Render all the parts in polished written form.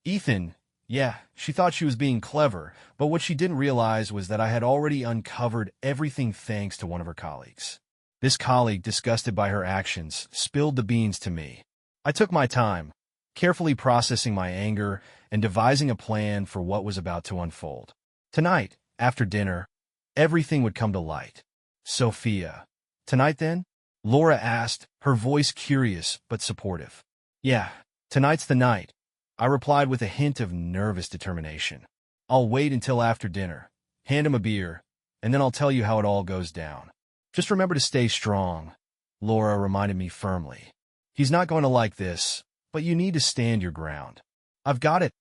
Ethan, yeah, she thought she was being clever, but what she didn't realize was that I had already uncovered everything thanks to one of her colleagues. This colleague, disgusted by her actions, spilled the beans to me. I took my time, carefully processing my anger and devising a plan for what was about to unfold. Tonight, after dinner, everything would come to light. Sophia. Tonight then? Laura asked, her voice curious but supportive. Yeah, tonight's the night, I replied with a hint of nervous determination. I'll wait until after dinner, hand him a beer, and then I'll tell you how it all goes down. Just remember to stay strong, Laura reminded me firmly. He's not going to like this, but you need to stand your ground. I've got it,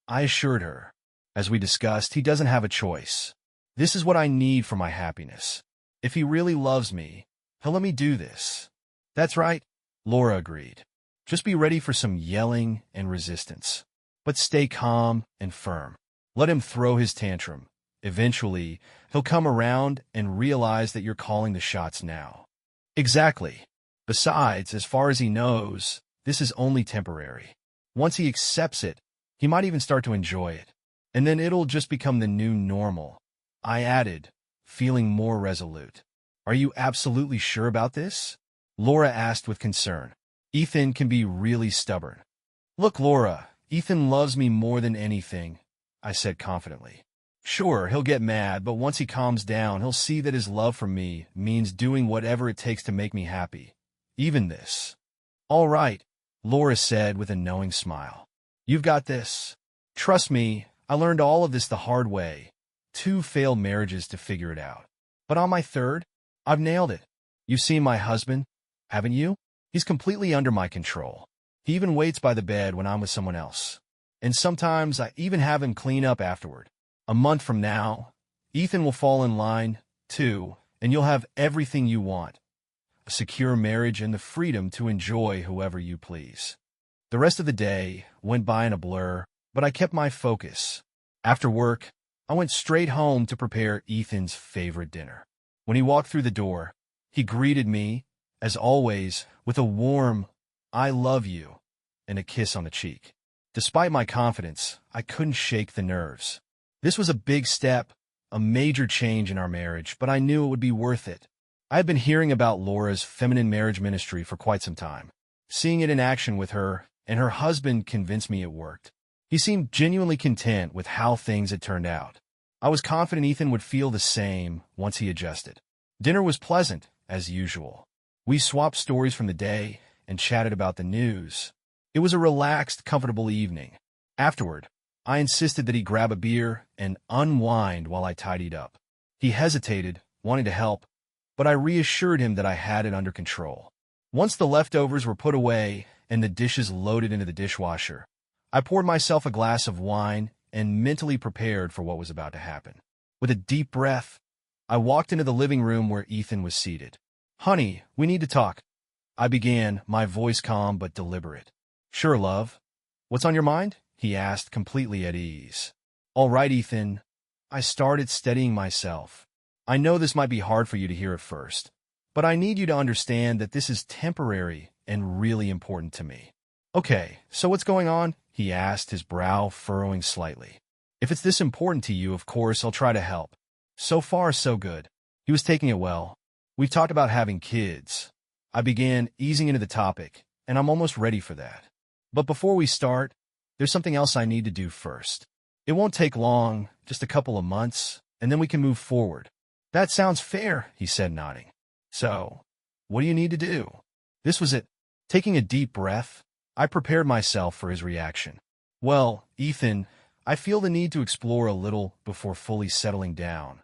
I assured her. As we discussed, he doesn't have a choice. This is what I need for my happiness. If he really loves me, he'll let me do this. That's right, Laura agreed. Just be ready for some yelling and resistance. But stay calm and firm. Let him throw his tantrum. Eventually, he'll come around and realize that you're calling the shots now. Exactly. Besides, as far as he knows, this is only temporary. Once he accepts it, he might even start to enjoy it. And then it'll just become the new normal. I added, feeling more resolute. Are you absolutely sure about this? Laura asked with concern. Ethan can be really stubborn. Look, Laura, Ethan loves me more than anything, I said confidently. Sure, he'll get mad, but once he calms down, he'll see that his love for me means doing whatever it takes to make me happy. Even this. All right, Laura said with a knowing smile. You've got this. Trust me, I learned all of this the hard way. 2 failed marriages to figure it out. But on my 3rd, I've nailed it. You've seen my husband, haven't you? He's completely under my control. He even waits by the bed when I'm with someone else. And sometimes I even have him clean up afterward. A month from now, Ethan will fall in line, too, and you'll have everything you want. A secure marriage and the freedom to enjoy whoever you please. The rest of the day went by in a blur, but I kept my focus. After work, I went straight home to prepare Ethan's favorite dinner. When he walked through the door, he greeted me, as always, with a warm, I love you, and a kiss on the cheek. Despite my confidence, I couldn't shake the nerves. This was a big step, a major change in our marriage, but I knew it would be worth it. I had been hearing about Laura's feminine marriage ministry for quite some time. Seeing it in action with her and her husband convinced me it worked. He seemed genuinely content with how things had turned out. I was confident Ethan would feel the same once he adjusted. Dinner was pleasant, as usual. We swapped stories from the day and chatted about the news. It was a relaxed, comfortable evening. Afterward, I insisted that he grab a beer and unwind while I tidied up. He hesitated, wanting to help, but I reassured him that I had it under control. Once the leftovers were put away and the dishes loaded into the dishwasher, I poured myself a glass of wine and mentally prepared for what was about to happen. With a deep breath, I walked into the living room where Ethan was seated. Honey, we need to talk. I began, my voice calm but deliberate. Sure, love. What's on your mind? He asked, completely at ease. All right, Ethan. I started steadying myself. I know this might be hard for you to hear at first, but I need you to understand that this is temporary and really important to me. Okay, so what's going on? He asked, his brow furrowing slightly. If it's this important to you, of course, I'll try to help. So far, so good. He was taking it well. We've talked about having kids. I began easing into the topic, and I'm almost ready for that. But before we start, there's something else I need to do first. It won't take long, just a couple of months, and then we can move forward. That sounds fair, he said, nodding. So, what do you need to do? This was it. Taking a deep breath, I prepared myself for his reaction. Well, Ethan, I feel the need to explore a little before fully settling down.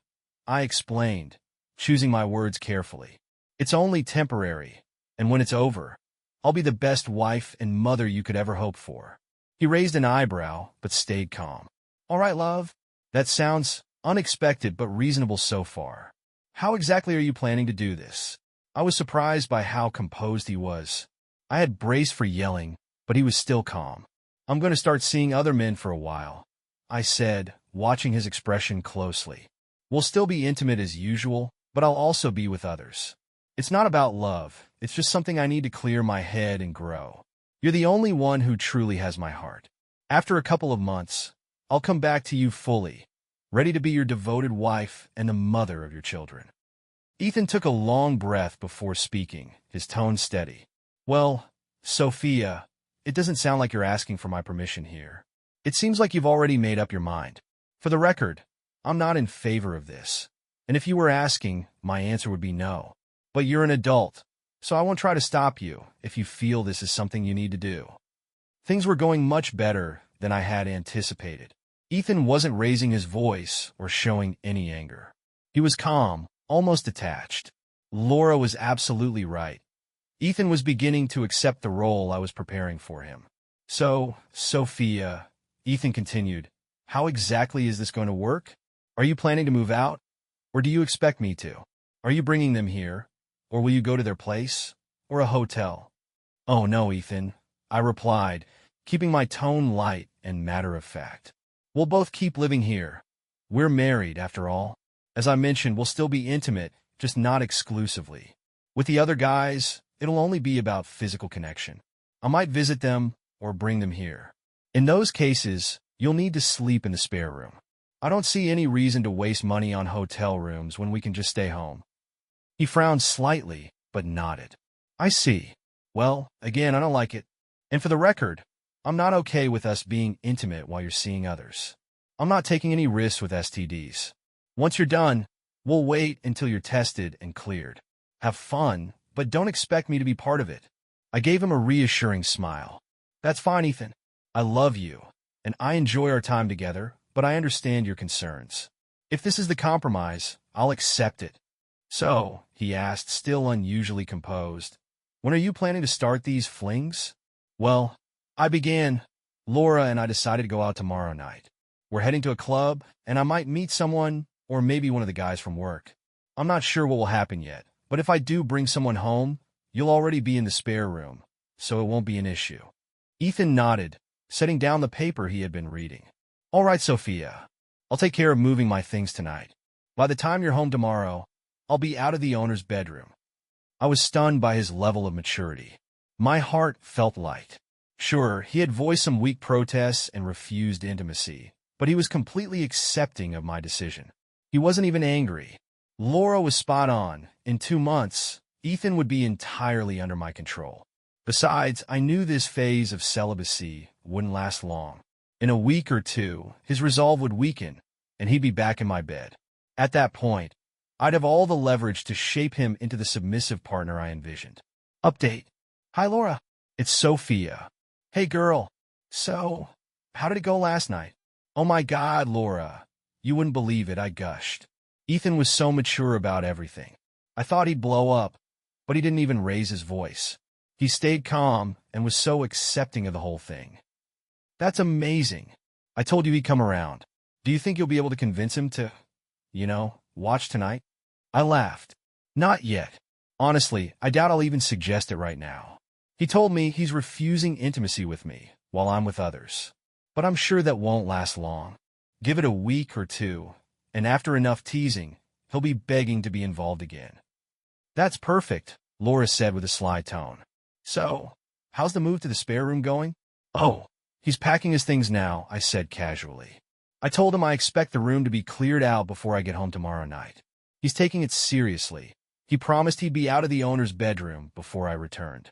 I explained, choosing my words carefully. It's only temporary, and when it's over, I'll be the best wife and mother you could ever hope for. He raised an eyebrow, but stayed calm. All right, love. That sounds unexpected but reasonable so far. How exactly are you planning to do this? I was surprised by how composed he was. I had braced for yelling, but he was still calm. I'm going to start seeing other men for a while, I said, watching his expression closely. We'll still be intimate as usual, but I'll also be with others. It's not about love. It's just something I need to clear my head and grow. You're the only one who truly has my heart. After a couple of months, I'll come back to you fully, ready to be your devoted wife and the mother of your children. Ethan took a long breath before speaking, his tone steady. Well, Sophia, it doesn't sound like you're asking for my permission here. It seems like you've already made up your mind. For the record, I'm not in favor of this. And if you were asking, my answer would be no. But you're an adult, so I won't try to stop you if you feel this is something you need to do. Things were going much better than I had anticipated. Ethan wasn't raising his voice or showing any anger. He was calm, almost detached. Laura was absolutely right. Ethan was beginning to accept the role I was preparing for him. So, Sophia, Ethan continued, how exactly is this going to work? Are you planning to move out? Or do you expect me to? Are you bringing them here? Or will you go to their place? Or a hotel? Oh no, Ethan, I replied, keeping my tone light and matter-of-fact. We'll both keep living here. We're married, after all. As I mentioned, we'll still be intimate, just not exclusively. With the other guys, it'll only be about physical connection. I might visit them or bring them here. In those cases, you'll need to sleep in the spare room. I don't see any reason to waste money on hotel rooms when we can just stay home. He frowned slightly, but nodded. I see. Well, again, I don't like it. And for the record, I'm not okay with us being intimate while you're seeing others. I'm not taking any risks with STDs. Once you're done, we'll wait until you're tested and cleared. Have fun, but don't expect me to be part of it. I gave him a reassuring smile. That's fine, Ethan. I love you, and I enjoy our time together, but I understand your concerns. If this is the compromise, I'll accept it. So, he asked, still unusually composed, when are you planning to start these flings? Well, I began. Laura and I decided to go out tomorrow night. We're heading to a club, and I might meet someone, or maybe one of the guys from work. I'm not sure what will happen yet, but if I do bring someone home, you'll already be in the spare room, so it won't be an issue. Ethan nodded, setting down the paper he had been reading. All right, Sophia. I'll take care of moving my things tonight. By the time you're home tomorrow, I'll be out of the owner's bedroom. I was stunned by his level of maturity. My heart felt light. Sure, he had voiced some weak protests and refused intimacy, but he was completely accepting of my decision. He wasn't even angry. Laura was spot on. In 2 months, Ethan would be entirely under my control. Besides, I knew this phase of celibacy wouldn't last long. In a week or two, his resolve would weaken, and he'd be back in my bed. At that point, I'd have all the leverage to shape him into the submissive partner I envisioned. Update. Hi, Laura. It's Sophia. Hey, girl. So, how did it go last night? Oh my God, Laura. You wouldn't believe it, I gushed. Ethan was so mature about everything. I thought he'd blow up, but he didn't even raise his voice. He stayed calm and was so accepting of the whole thing. That's amazing. I told you he'd come around. Do you think you'll be able to convince him to, watch tonight? I laughed. Not yet. Honestly, I doubt I'll even suggest it right now. He told me he's refusing intimacy with me while I'm with others. But I'm sure that won't last long. Give it a week or two, and after enough teasing, he'll be begging to be involved again. That's perfect, Laura said with a sly tone. So, how's the move to the spare room going? Oh, he's packing his things now, I said casually. I told him I expect the room to be cleared out before I get home tomorrow night. He's taking it seriously. He promised he'd be out of the owner's bedroom before I returned.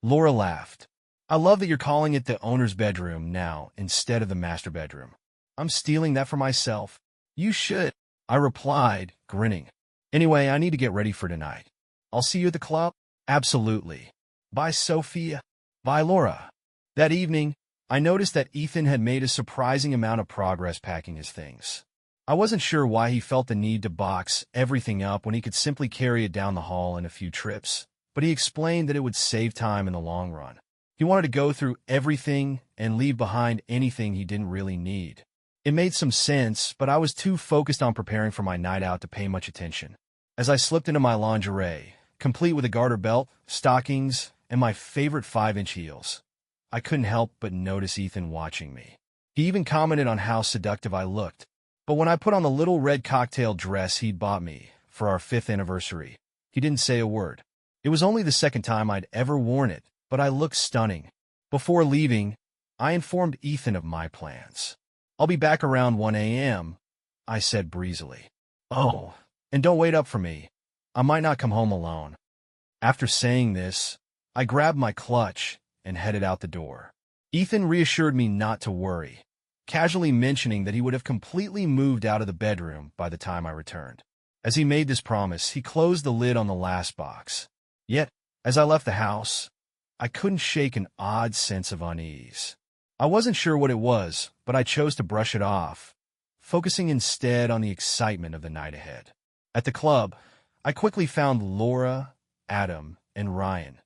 Laura laughed. I love that you're calling it the owner's bedroom now instead of the master bedroom. I'm stealing that for myself. You should, I replied, grinning. Anyway, I need to get ready for tonight. I'll see you at the club? Absolutely. Bye, Sophia. Bye, Laura. That evening, I noticed that Ethan had made a surprising amount of progress packing his things. I wasn't sure why he felt the need to box everything up when he could simply carry it down the hall in a few trips, but he explained that it would save time in the long run. He wanted to go through everything and leave behind anything he didn't really need. It made some sense, but I was too focused on preparing for my night out to pay much attention. As I slipped into my lingerie, complete with a garter belt, stockings, and my favorite 5-inch heels, I couldn't help but notice Ethan watching me. He even commented on how seductive I looked. But when I put on the little red cocktail dress he'd bought me for our 5th anniversary, he didn't say a word. It was only the second time I'd ever worn it, but I looked stunning. Before leaving, I informed Ethan of my plans. "I'll be back around 1 a.m., I said breezily. "Oh, and don't wait up for me. I might not come home alone." After saying this, I grabbed my clutch and headed out the door. Ethan reassured me not to worry, casually mentioning that he would have completely moved out of the bedroom by the time I returned. As he made this promise, he closed the lid on the last box. Yet, as I left the house, I couldn't shake an odd sense of unease. I wasn't sure what it was, but I chose to brush it off, focusing instead on the excitement of the night ahead. At the club, I quickly found Laura, Adam, and Ryan,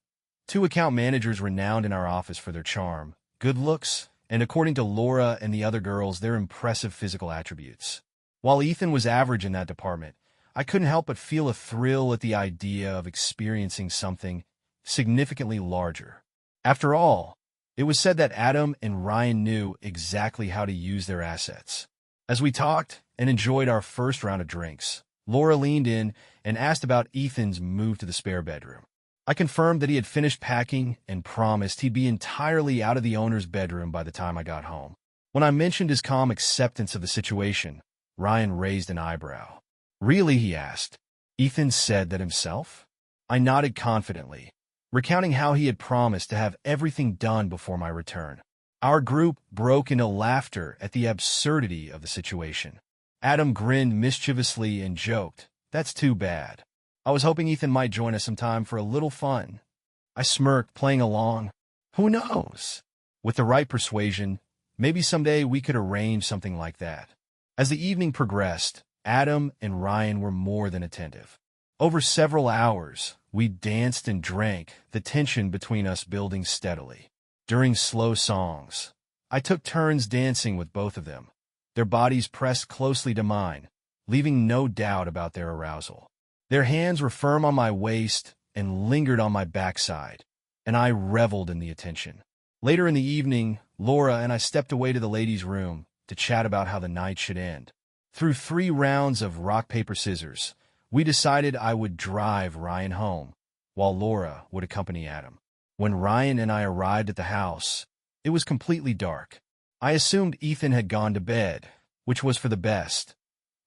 two account managers renowned in our office for their charm, good looks, and according to Laura and the other girls, their impressive physical attributes. While Ethan was average in that department, I couldn't help but feel a thrill at the idea of experiencing something significantly larger. After all, it was said that Adam and Ryan knew exactly how to use their assets. As we talked and enjoyed our first round of drinks, Laura leaned in and asked about Ethan's move to the spare bedroom. I confirmed that he had finished packing and promised he'd be entirely out of the owner's bedroom by the time I got home. When I mentioned his calm acceptance of the situation, Ryan raised an eyebrow. "Really?" he asked. "Ethan said that himself?" I nodded confidently, recounting how he had promised to have everything done before my return. Our group broke into laughter at the absurdity of the situation. Adam grinned mischievously and joked, "That's too bad. I was hoping Ethan might join us sometime for a little fun." I smirked, playing along. "Who knows? With the right persuasion, maybe someday we could arrange something like that." As the evening progressed, Adam and Ryan were more than attentive. Over several hours, we danced and drank, the tension between us building steadily. During slow songs, I took turns dancing with both of them, their bodies pressed closely to mine, leaving no doubt about their arousal. Their hands were firm on my waist and lingered on my backside, and I reveled in the attention. Later in the evening, Laura and I stepped away to the ladies' room to chat about how the night should end. Through 3 rounds of rock, paper, scissors, we decided I would drive Ryan home, while Laura would accompany Adam. When Ryan and I arrived at the house, it was completely dark. I assumed Ethan had gone to bed, which was for the best.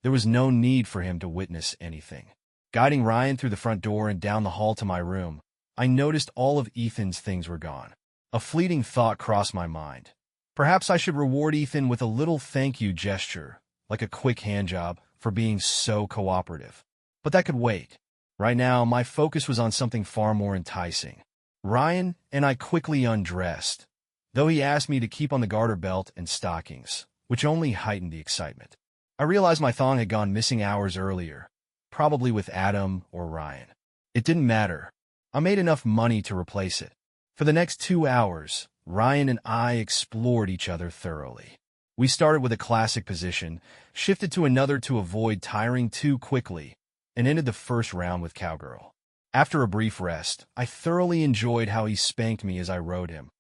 There was no need for him to witness anything. Guiding Ryan through the front door and down the hall to my room, I noticed all of Ethan's things were gone. A fleeting thought crossed my mind. Perhaps I should reward Ethan with a little thank you gesture, like a quick handjob, for being so cooperative. But that could wait. Right now, my focus was on something far more enticing. Ryan and I quickly undressed, though he asked me to keep on the garter belt and stockings, which only heightened the excitement. I realized my thong had gone missing hours earlier, probably with Adam or Ryan. It didn't matter. I made enough money to replace it. For the next 2 hours, Ryan and I explored each other thoroughly. We started with a classic position, shifted to another to avoid tiring too quickly, and ended the first round with cowgirl. After a brief rest, I thoroughly enjoyed how he spanked me as I rode him,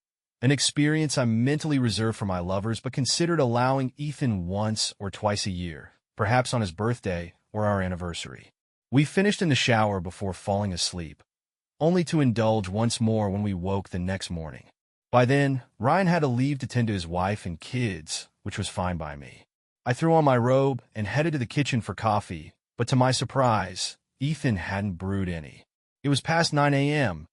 an experience I mentally reserved for my lovers but considered allowing Ethan once or twice a year, perhaps on his birthday or our anniversary. We finished in the shower before falling asleep, only to indulge once more when we woke the next morning. By then, Ryan had to leave to tend to his wife and kids, which was fine by me. I threw on my robe and headed to the kitchen for coffee, but to my surprise, Ethan hadn't brewed any. It was past 9 a.m.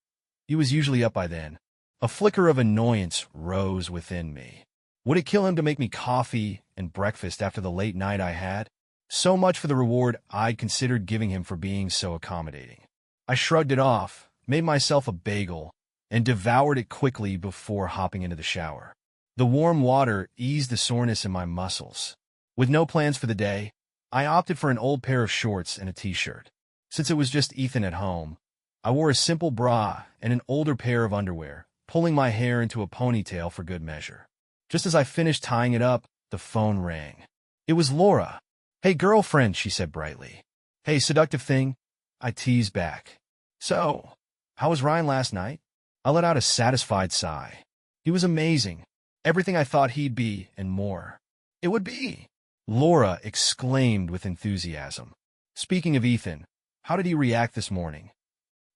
He was usually up by then. A flicker of annoyance rose within me. Would it kill him to make me coffee and breakfast after the late night I had? So much for the reward I'd considered giving him for being so accommodating. I shrugged it off, made myself a bagel, and devoured it quickly before hopping into the shower. The warm water eased the soreness in my muscles. With no plans for the day, I opted for an old pair of shorts and a t-shirt. Since it was just Ethan at home, I wore a simple bra and an older pair of underwear, pulling my hair into a ponytail for good measure. Just as I finished tying it up, the phone rang. It was Laura. "Hey, girlfriend," she said brightly. "Hey, seductive thing," I teased back. "So, how was Ryan last night?" I let out a satisfied sigh. "He was amazing. Everything I thought he'd be, and more." "It would be," Laura exclaimed with enthusiasm. "Speaking of Ethan, how did he react this morning?"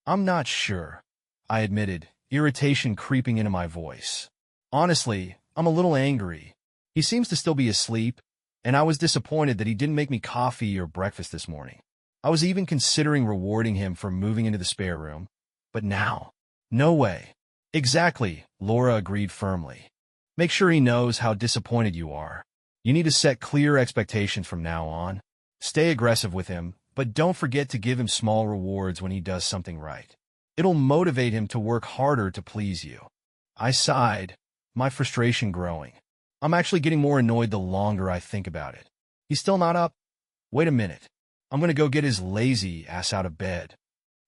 "I'm not sure," I admitted, irritation creeping into my voice. "Honestly, I'm a little angry. He seems to still be asleep, and I was disappointed that he didn't make me coffee or breakfast this morning. I was even considering rewarding him for moving into the spare room. But now, no way. Exactly, Laura agreed firmly. Make sure he knows how disappointed you are. You need to set clear expectations from now on. Stay aggressive with him, but don't forget to give him small rewards when he does something right. It'll motivate him to work harder to please you. I sighed, my frustration growing. I'm actually getting more annoyed the longer I think about it. He's still not up? Wait a minute. I'm going to go get his lazy ass out of bed.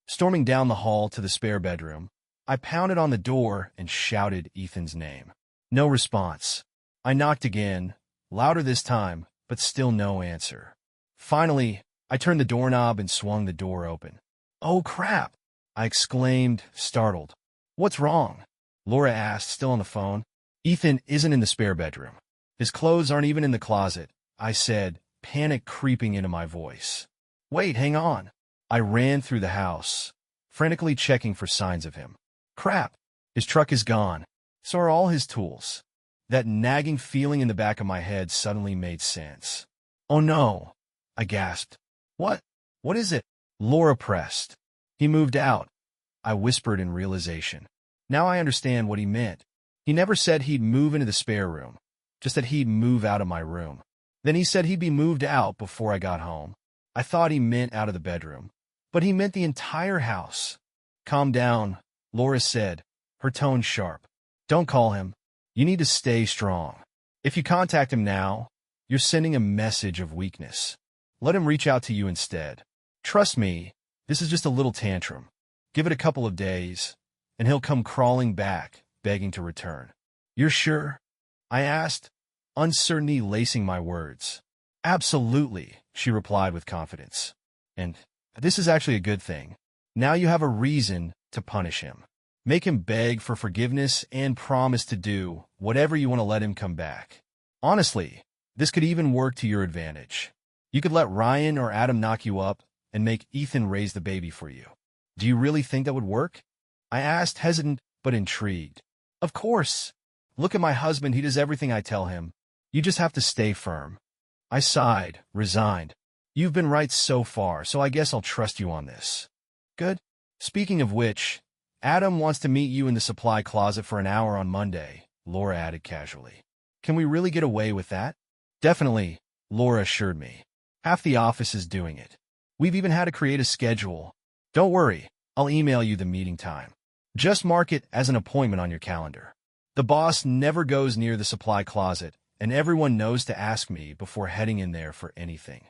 Storming down the hall to the spare bedroom, I pounded on the door and shouted Ethan's name. No response. I knocked again, louder this time, but still no answer. Finally, I turned the doorknob and swung the door open. Oh crap! I exclaimed, startled. What's wrong? Laura asked, still on the phone. Ethan isn't in the spare bedroom. His clothes aren't even in the closet, I said, panic creeping into my voice. Wait, hang on. I ran through the house, frantically checking for signs of him. Crap! His truck is gone. So are all his tools. That nagging feeling in the back of my head suddenly made sense. Oh no! I gasped. What? What is it? Laura pressed. He moved out, I whispered in realization. Now I understand what he meant. He never said he'd move into the spare room, just that he'd move out of my room. Then he said he'd be moved out before I got home. I thought he meant out of the bedroom, but he meant the entire house. Calm down, Laura said, her tone sharp. Don't call him. You need to stay strong. If you contact him now, you're sending a message of weakness. Let him reach out to you instead. Trust me, this is just a little tantrum. Give it a couple of days, and he'll come crawling back, begging to return. You're sure? I asked, uncertainty lacing my words. Absolutely, she replied with confidence. And this is actually a good thing. Now you have a reason to punish him. Make him beg for forgiveness and promise to do whatever you want to let him come back. Honestly, this could even work to your advantage. You could let Ryan or Adam knock you up and make Ethan raise the baby for you. Do you really think that would work? I asked, hesitant but intrigued. Of course. Look at my husband, he does everything I tell him. You just have to stay firm. I sighed, resigned. You've been right so far, so I guess I'll trust you on this. Good. Speaking of which, Adam wants to meet you in the supply closet for an hour on Monday, Laura added casually. Can we really get away with that? Definitely, Laura assured me. Half the office is doing it. We've even had to create a schedule. Don't worry, I'll email you the meeting time. Just mark it as an appointment on your calendar. The boss never goes near the supply closet, and everyone knows to ask me before heading in there for anything.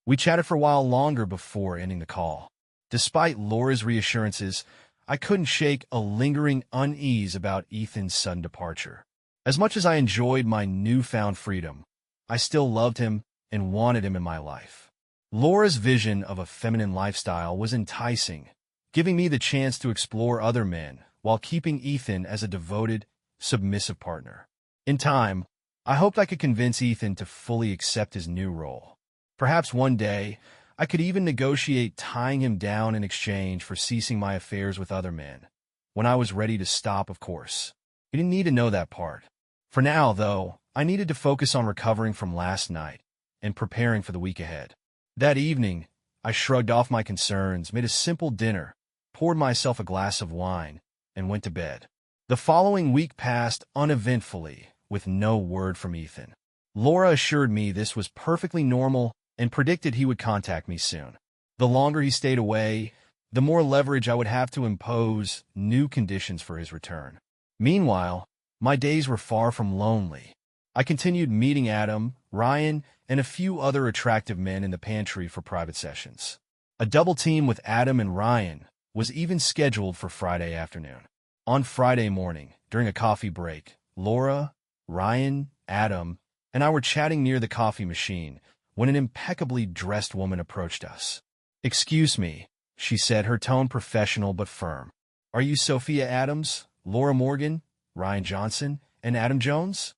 We chatted for a while longer before ending the call. Despite Laura's reassurances, I couldn't shake a lingering unease about Ethan's sudden departure. As much as I enjoyed my newfound freedom, I still loved him and wanted him in my life. Laura's vision of a feminine lifestyle was enticing, giving me the chance to explore other men while keeping Ethan as a devoted, submissive partner. In time, I hoped I could convince Ethan to fully accept his new role. Perhaps one day, I could even negotiate tying him down in exchange for ceasing my affairs with other men. When I was ready to stop, of course. He didn't need to know that part. For now, though, I needed to focus on recovering from last night and preparing for the week ahead. That evening, I shrugged off my concerns, made a simple dinner, poured myself a glass of wine, and went to bed. The following week passed uneventfully, with no word from Ethan. Laura assured me this was perfectly normal and predicted he would contact me soon. The longer he stayed away, the more leverage I would have to impose new conditions for his return. Meanwhile, my days were far from lonely. I continued meeting Adam, Ryan, and a few other attractive men in the pantry for private sessions. A double team with Adam and Ryan was even scheduled for Friday afternoon. On Friday morning, during a coffee break, Laura, Ryan, Adam, and I were chatting near the coffee machine when an impeccably dressed woman approached us. "Excuse me," she said, her tone professional but firm. "Are you Sophia Adams, Laura Morgan, Ryan Johnson, and Adam Jones?"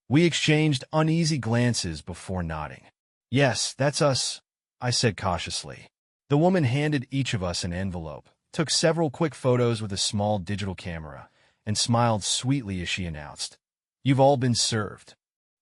We exchanged uneasy glances before nodding. "Yes, that's us," I said cautiously. The woman handed each of us an envelope, took several quick photos with a small digital camera, and smiled sweetly as she announced, You've all been served."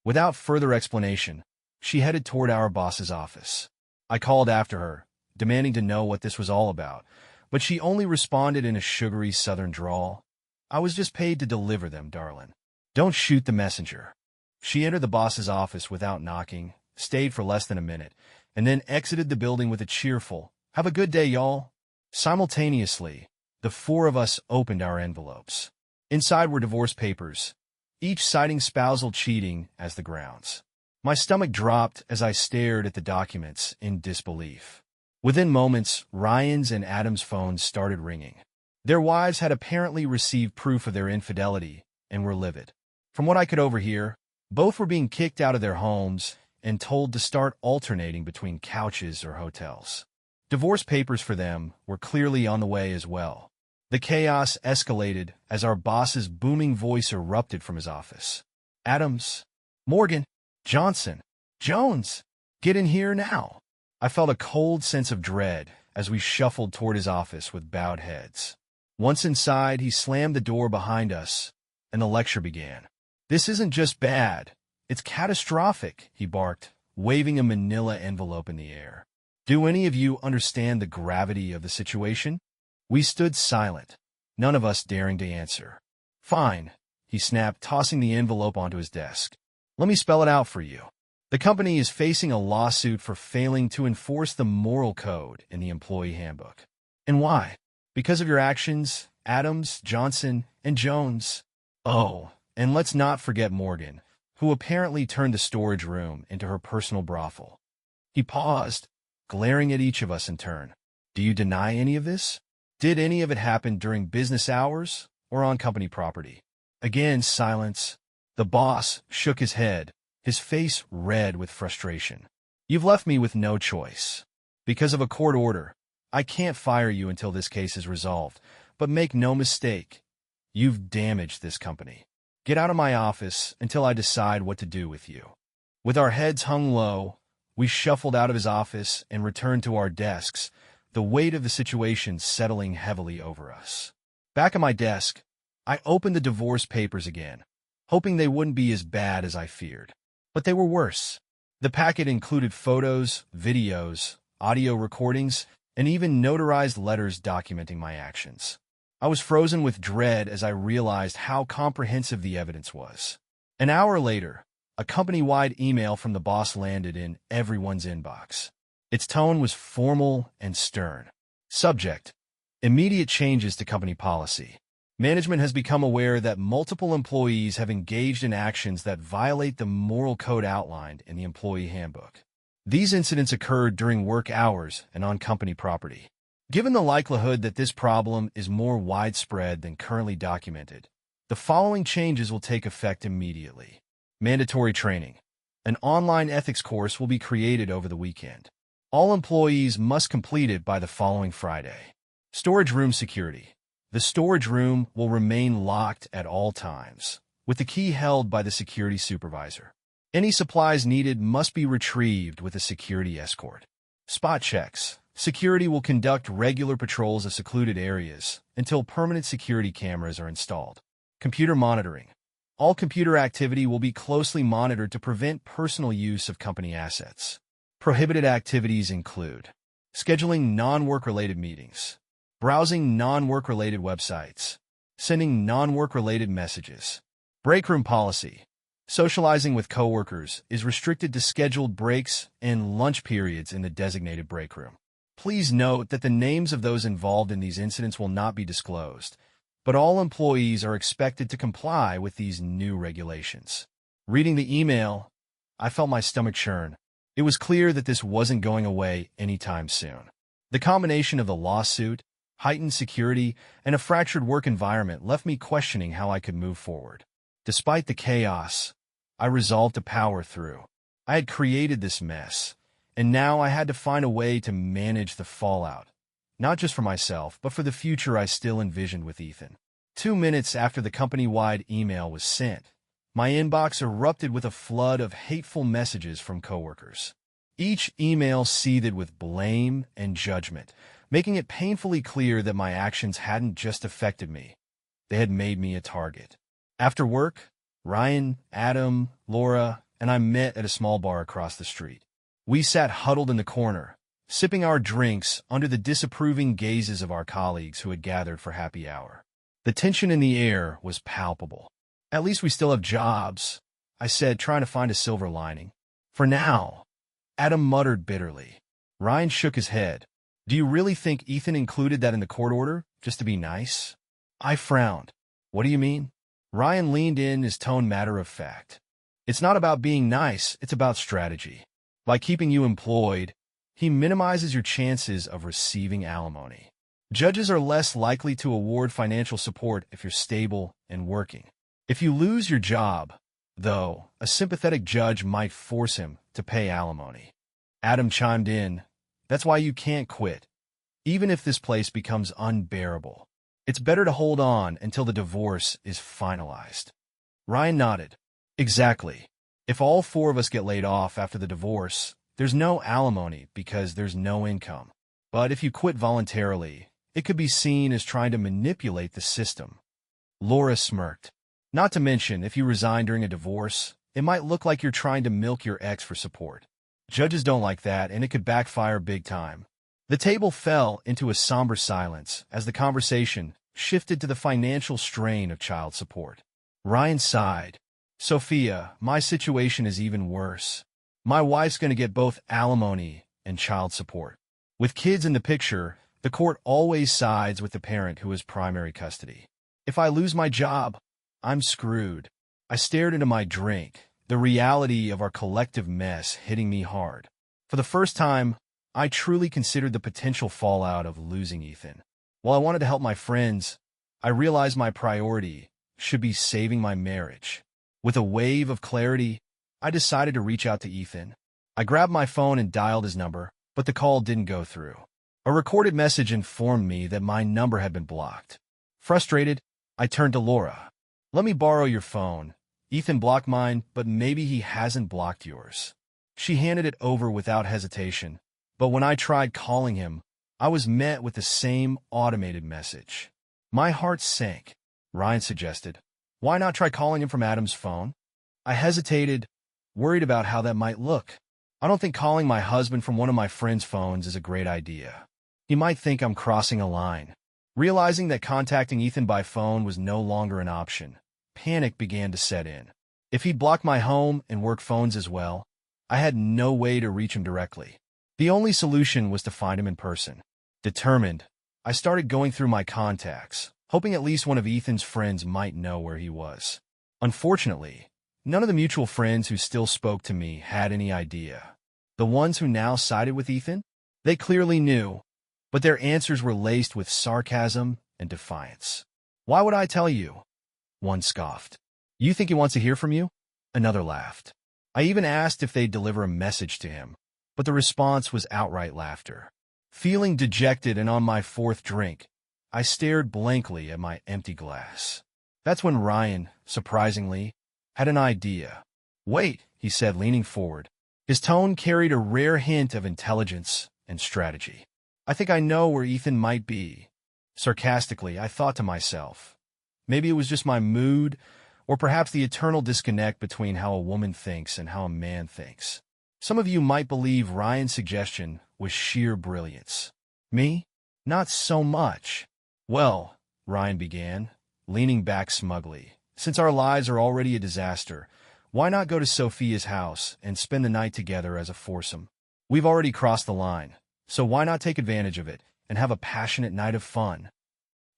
Without further explanation, she headed toward our boss's office. I called after her, demanding to know what this was all about, but she only responded in a sugary southern drawl. "I was just paid to deliver them, darling. Don't shoot the messenger." She entered the boss's office without knocking, stayed for less than a minute, and then exited the building with a cheerful, "Have a good day, y'all." Simultaneously, the four of us opened our envelopes. Inside were divorce papers, each citing spousal cheating as the grounds. My stomach dropped as I stared at the documents in disbelief. Within moments, Ryan's and Adam's phones started ringing. Their wives had apparently received proof of their infidelity and were livid. From what I could overhear, both were being kicked out of their homes and told to start alternating between couches or hotels. Divorce papers for them were clearly on the way as well. The chaos escalated as our boss's booming voice erupted from his office. "Adams, Morgan, Johnson, Jones, get in here now." I felt a cold sense of dread as we shuffled toward his office with bowed heads. Once inside, he slammed the door behind us, and the lecture began. "This isn't just bad, it's catastrophic," he barked, waving a manila envelope in the air. "Do any of you understand the gravity of the situation?" We stood silent, none of us daring to answer. "Fine," he snapped, tossing the envelope onto his desk. "Let me spell it out for you. The company is facing a lawsuit for failing to enforce the moral code in the employee handbook. And why? Because of your actions, Adams, Johnson, and Jones. Oh, and let's not forget Morgan, who apparently turned the storage room into her personal brothel." He paused, glaring at each of us in turn. "Do you deny any of this? Did any of it happen during business hours or on company property?" Again, silence. The boss shook his head, his face red with frustration. "You've left me with no choice. Because of a court order, I can't fire you until this case is resolved, but make no mistake, you've damaged this company. Get out of my office until I decide what to do with you." With our heads hung low, we shuffled out of his office and returned to our desks, the weight of the situation settling heavily over us. Back at my desk, I opened the divorce papers again, hoping they wouldn't be as bad as I feared. But they were worse. The packet included photos, videos, audio recordings, and even notarized letters documenting my actions. I was frozen with dread as I realized how comprehensive the evidence was. An hour later, a company-wide email from the boss landed in everyone's inbox. Its tone was formal and stern. Subject: immediate changes to company policy. Management has become aware that multiple employees have engaged in actions that violate the moral code outlined in the employee handbook. These incidents occurred during work hours and on company property. Given the likelihood that this problem is more widespread than currently documented, the following changes will take effect immediately. Mandatory training. An online ethics course will be created over the weekend. All employees must complete it by the following Friday. Storage room security. The storage room will remain locked at all times, with the key held by the security supervisor. Any supplies needed must be retrieved with a security escort. Spot checks. Security will conduct regular patrols of secluded areas until permanent security cameras are installed. Computer monitoring. All computer activity will be closely monitored to prevent personal use of company assets. Prohibited activities include scheduling non-work-related meetings, browsing non-work-related websites, sending non-work-related messages. Break room policy. Socializing with coworkers is restricted to scheduled breaks and lunch periods in the designated break room. Please note that the names of those involved in these incidents will not be disclosed, but all employees are expected to comply with these new regulations. Reading the email, I felt my stomach churn. It was clear that this wasn't going away anytime soon. The combination of the lawsuit, heightened security, and a fractured work environment left me questioning how I could move forward. Despite the chaos, I resolved to power through. I had created this mess, and now I had to find a way to manage the fallout, not just for myself, but for the future I still envisioned with Ethan. 2 minutes after the company-wide email was sent, my inbox erupted with a flood of hateful messages from coworkers. Each email seethed with blame and judgment, making it painfully clear that my actions hadn't just affected me, they had made me a target. After work, Ryan, Adam, Laura, and I met at a small bar across the street. We sat huddled in the corner, sipping our drinks under the disapproving gazes of our colleagues who had gathered for happy hour. The tension in the air was palpable. "At least we still have jobs," I said, trying to find a silver lining. "For now," Adam muttered bitterly. Ryan shook his head. "Do you really think Ethan included that in the court order, just to be nice?" I frowned. "What do you mean?" Ryan leaned in, his tone matter-of-fact. "It's not about being nice, it's about strategy. By keeping you employed, he minimizes your chances of receiving alimony. Judges are less likely to award financial support if you're stable and working. If you lose your job, though, a sympathetic judge might force him to pay alimony." Adam chimed in. "That's why you can't quit. Even if this place becomes unbearable, it's better to hold on until the divorce is finalized." Ryan nodded. "Exactly. If all four of us get laid off after the divorce, there's no alimony because there's no income. But if you quit voluntarily, it could be seen as trying to manipulate the system." Laura smirked. "Not to mention, if you resign during a divorce, it might look like you're trying to milk your ex for support. Judges don't like that, and it could backfire big time." The table fell into a somber silence as the conversation shifted to the financial strain of child support. Ryan sighed. "Sophia, my situation is even worse. My wife's going to get both alimony and child support. With kids in the picture, the court always sides with the parent who has primary custody. If I lose my job, I'm screwed." I stared into my drink, the reality of our collective mess hitting me hard. For the first time, I truly considered the potential fallout of losing Ethan. While I wanted to help my friends, I realized my priority should be saving my marriage. With a wave of clarity, I decided to reach out to Ethan. I grabbed my phone and dialed his number, but the call didn't go through. A recorded message informed me that my number had been blocked. Frustrated, I turned to Laura. "Let me borrow your phone. Ethan blocked mine, but maybe he hasn't blocked yours." She handed it over without hesitation, but when I tried calling him, I was met with the same automated message. My heart sank. Ryan suggested, "Why not try calling him from Adam's phone?" I hesitated, worried about how that might look. I don't think calling my husband from one of my friends' phones is a great idea. He might think I'm crossing a line. Realizing that contacting Ethan by phone was no longer an option, panic began to set in. If he'd blocked my home and work phones as well, I had no way to reach him directly. The only solution was to find him in person. Determined, I started going through my contacts, hoping at least one of Ethan's friends might know where he was. Unfortunately, none of the mutual friends who still spoke to me had any idea. The ones who now sided with Ethan? They clearly knew, but their answers were laced with sarcasm and defiance. "Why would I tell you?" One scoffed. "You think he wants to hear from you?" Another laughed. I even asked if they'd deliver a message to him, but the response was outright laughter. Feeling dejected and on my fourth drink, I stared blankly at my empty glass. That's when Ryan, surprisingly, had an idea. "Wait," he said, leaning forward. His tone carried a rare hint of intelligence and strategy. "I think I know where Ethan might be." Sarcastically, I thought to myself, maybe it was just my mood, or perhaps the eternal disconnect between how a woman thinks and how a man thinks. Some of you might believe Ryan's suggestion was sheer brilliance. Me? Not so much. "Well," Ryan began, leaning back smugly, "since our lives are already a disaster, why not go to Sophia's house and spend the night together as a foursome? We've already crossed the line, so why not take advantage of it and have a passionate night of fun?"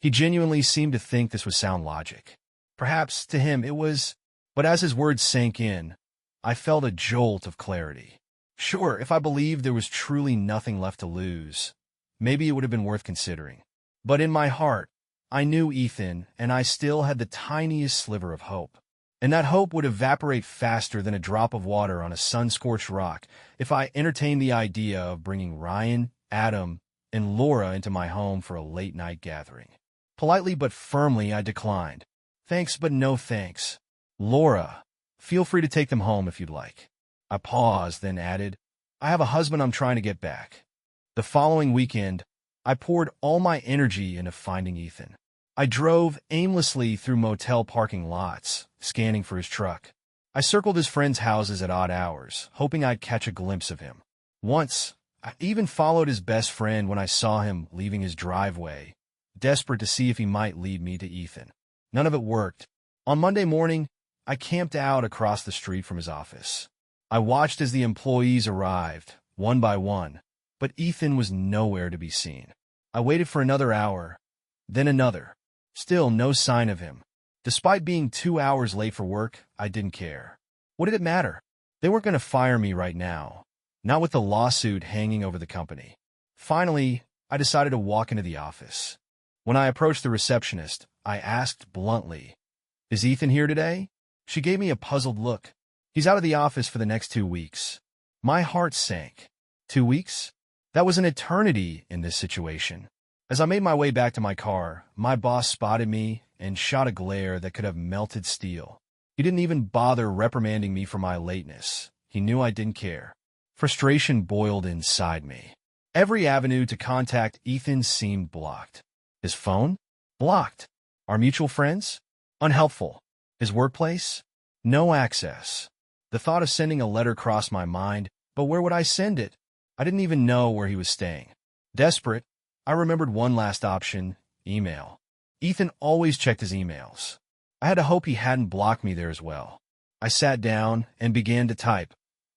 He genuinely seemed to think this was sound logic. Perhaps to him it was, but as his words sank in, I felt a jolt of clarity. Sure, if I believed there was truly nothing left to lose, maybe it would have been worth considering. But in my heart, I knew Ethan, and I still had the tiniest sliver of hope. And that hope would evaporate faster than a drop of water on a sun-scorched rock if I entertained the idea of bringing Ryan, Adam, and Laura into my home for a late-night gathering. Politely but firmly, I declined. "Thanks, but no thanks. Laura, feel free to take them home if you'd like." I paused, then added, "I have a husband I'm trying to get back." The following weekend, I poured all my energy into finding Ethan. I drove aimlessly through motel parking lots, scanning for his truck. I circled his friends' houses at odd hours, hoping I'd catch a glimpse of him. Once, I even followed his best friend when I saw him leaving his driveway, desperate to see if he might lead me to Ethan. None of it worked. On Monday morning, I camped out across the street from his office. I watched as the employees arrived, one by one, but Ethan was nowhere to be seen. I waited for another hour, then another. Still no sign of him. Despite being 2 hours late for work, I didn't care. What did it matter? They weren't going to fire me right now, not with the lawsuit hanging over the company. Finally, I decided to walk into the office. When I approached the receptionist, I asked bluntly, "Is Ethan here today?" She gave me a puzzled look. "He's out of the office for the next 2 weeks." My heart sank. 2 weeks? That was an eternity in this situation. As I made my way back to my car, my boss spotted me and shot a glare that could have melted steel. He didn't even bother reprimanding me for my lateness. He knew I didn't care. Frustration boiled inside me. Every avenue to contact Ethan seemed blocked. His phone? Blocked. Our mutual friends? Unhelpful. His workplace? No access. The thought of sending a letter crossed my mind, but where would I send it? I didn't even know where he was staying. Desperate, I remembered one last option: email. Ethan always checked his emails. I had to hope he hadn't blocked me there as well. I sat down and began to type,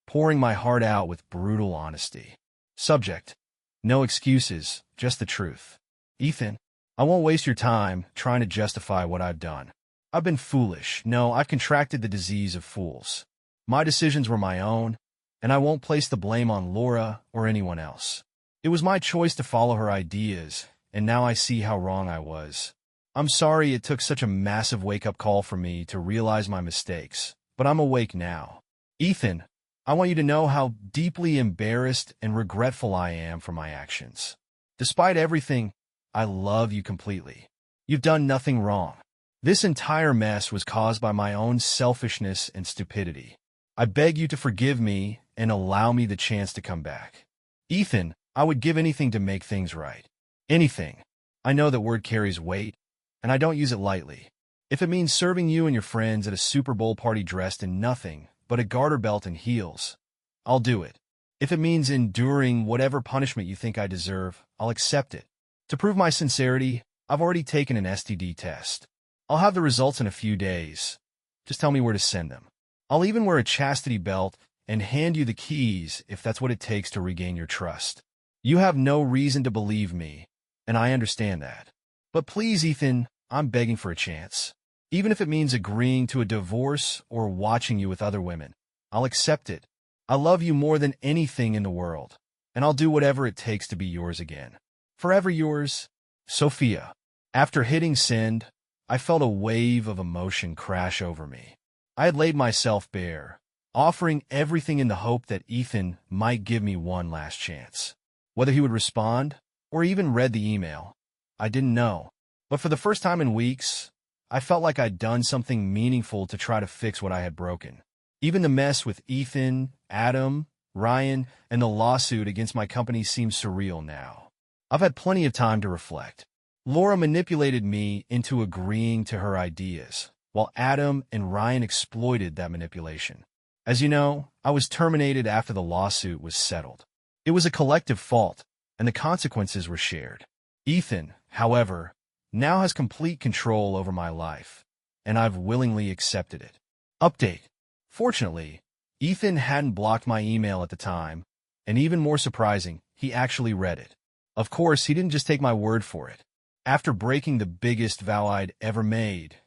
pouring my heart out with brutal honesty. Subject: no excuses, just the truth. Ethan, I won't waste your time trying to justify what I've done. I've been foolish. No, I've contracted the disease of fools. My decisions were my own, and I won't place the blame on Laura or anyone else. It was my choice to follow her ideas, and now I see how wrong I was. I'm sorry it took such a massive wake-up call for me to realize my mistakes, but I'm awake now. Ethan, I want you to know how deeply embarrassed and regretful I am for my actions. Despite everything, I love you completely. You've done nothing wrong. This entire mess was caused by my own selfishness and stupidity. I beg you to forgive me and allow me the chance to come back. Ethan, I would give anything to make things right. Anything. I know that word carries weight, and I don't use it lightly. If it means serving you and your friends at a Super Bowl party dressed in nothing but a garter belt and heels, I'll do it. If it means enduring whatever punishment you think I deserve, I'll accept it. To prove my sincerity, I've already taken an STD test. I'll have the results in a few days. Just tell me where to send them. I'll even wear a chastity belt and hand you the keys if that's what it takes to regain your trust. You have no reason to believe me, and I understand that. But please, Ethan, I'm begging for a chance. Even if it means agreeing to a divorce or watching you with other women, I'll accept it. I love you more than anything in the world, and I'll do whatever it takes to be yours again. Forever yours, Sophia. After hitting send, I felt a wave of emotion crash over me. I had laid myself bare, offering everything in the hope that Ethan might give me one last chance. Whether he would respond, or even read the email, I didn't know. But for the first time in weeks, I felt like I'd done something meaningful to try to fix what I had broken. Even the mess with Ethan, Adam, Ryan, and the lawsuit against my company seems surreal now. I've had plenty of time to reflect. Laura manipulated me into agreeing to her ideas, while Adam and Ryan exploited that manipulation. As you know, I was terminated after the lawsuit was settled. It was a collective fault, and the consequences were shared. Ethan, however, now has complete control over my life, and I've willingly accepted it. Update. Fortunately, Ethan hadn't blocked my email at the time, and even more surprising, he actually read it. Of course, he didn't just take my word for it. After breaking the biggest vow I'd ever made,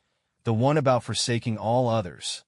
the one about forsaking all others,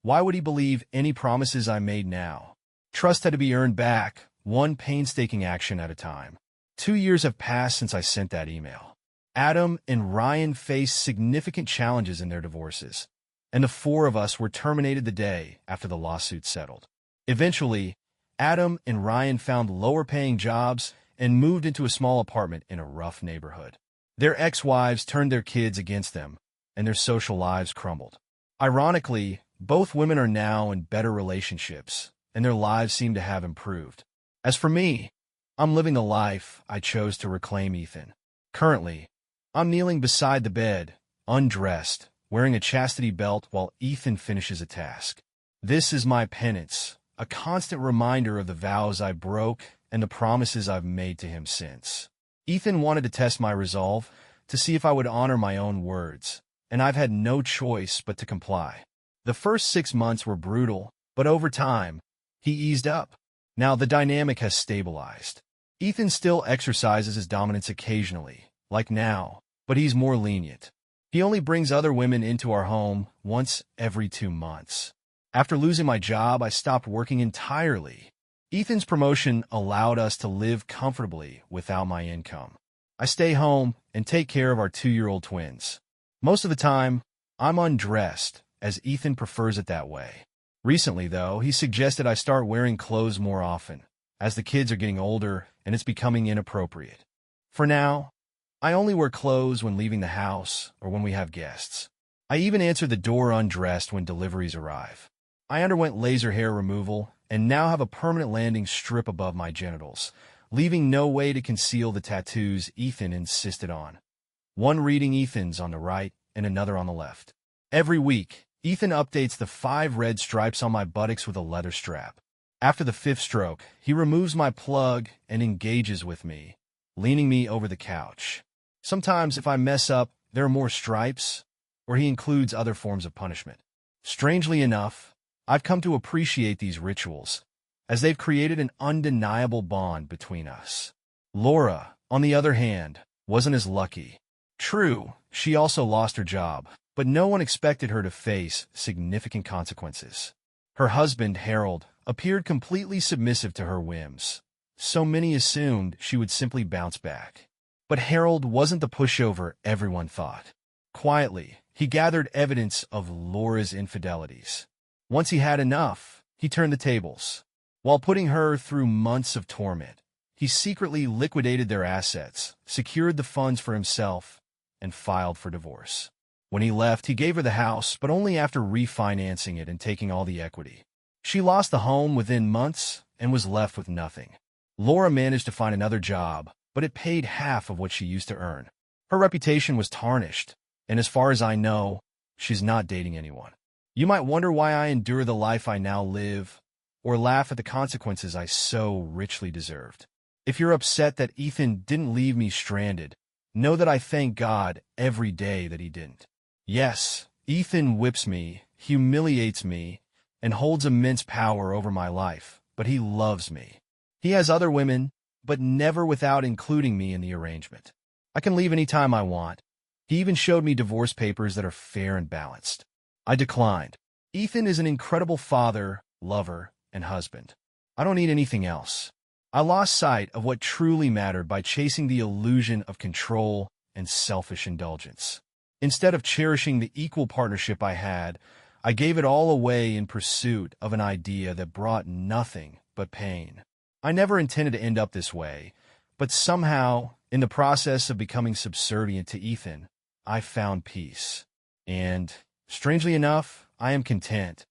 why would he believe any promises I made now? Trust had to be earned back, one painstaking action at a time. 2 years have passed since I sent that email. Adam and Ryan faced significant challenges in their divorces, and the 4 of us were terminated the day after the lawsuit settled. Eventually, Adam and Ryan found lower-paying jobs and moved into a small apartment in a rough neighborhood. Their ex-wives turned their kids against them, and their social lives crumbled. Ironically, both women are now in better relationships, and their lives seem to have improved. As for me, I'm living the life I chose to reclaim Ethan. Currently, I'm kneeling beside the bed, undressed, wearing a chastity belt while Ethan finishes a task. This is my penance, a constant reminder of the vows I broke and the promises I've made to him since. Ethan wanted to test my resolve, to see if I would honor my own words, and I've had no choice but to comply. The first 6 months were brutal, but over time, he eased up. Now the dynamic has stabilized. Ethan still exercises his dominance occasionally, like now, but he's more lenient. He only brings other women into our home once every 2 months. After losing my job, I stopped working entirely. Ethan's promotion allowed us to live comfortably without my income. I stay home and take care of our 2-year-old twins. Most of the time, I'm undressed, as Ethan prefers it that way. Recently, though, he suggested I start wearing clothes more often, as the kids are getting older and it's becoming inappropriate. For now, I only wear clothes when leaving the house or when we have guests. I even answer the door undressed when deliveries arrive. I underwent laser hair removal and now have a permanent landing strip above my genitals, leaving no way to conceal the tattoos Ethan insisted on. One reading Ethan's on the right and another on the left. Every week, Ethan updates the 5 red stripes on my buttocks with a leather strap. After the 5th stroke, he removes my plug and engages with me, leaning me over the couch. Sometimes, if I mess up, there are more stripes, or he includes other forms of punishment. Strangely enough, I've come to appreciate these rituals, as they've created an undeniable bond between us. Laura, on the other hand, wasn't as lucky. True, she also lost her job, but no one expected her to face significant consequences. Her husband, Harold, appeared completely submissive to her whims, so many assumed she would simply bounce back. But Harold wasn't the pushover everyone thought. Quietly, he gathered evidence of Laura's infidelities. Once he had enough, he turned the tables. While putting her through months of torment, he secretly liquidated their assets, secured the funds for himself, and filed for divorce. When he left, he gave her the house, but only after refinancing it and taking all the equity. She lost the home within months and was left with nothing. Laura managed to find another job, but it paid half of what she used to earn. Her reputation was tarnished, and as far as I know, she's not dating anyone. You might wonder why I endure the life I now live, or laugh at the consequences I so richly deserved. If you're upset that Ethan didn't leave me stranded, know that I thank God every day that he didn't. Yes, Ethan whips me, humiliates me, and holds immense power over my life, but he loves me. He has other women, but never without including me in the arrangement. I can leave any time I want. He even showed me divorce papers that are fair and balanced. I declined. Ethan is an incredible father, lover, and husband. I don't need anything else. I lost sight of what truly mattered by chasing the illusion of control and selfish indulgence. Instead of cherishing the equal partnership I had, I gave it all away in pursuit of an idea that brought nothing but pain. I never intended to end up this way, but somehow, in the process of becoming subservient to Ethan, I found peace. And, strangely enough, I am content.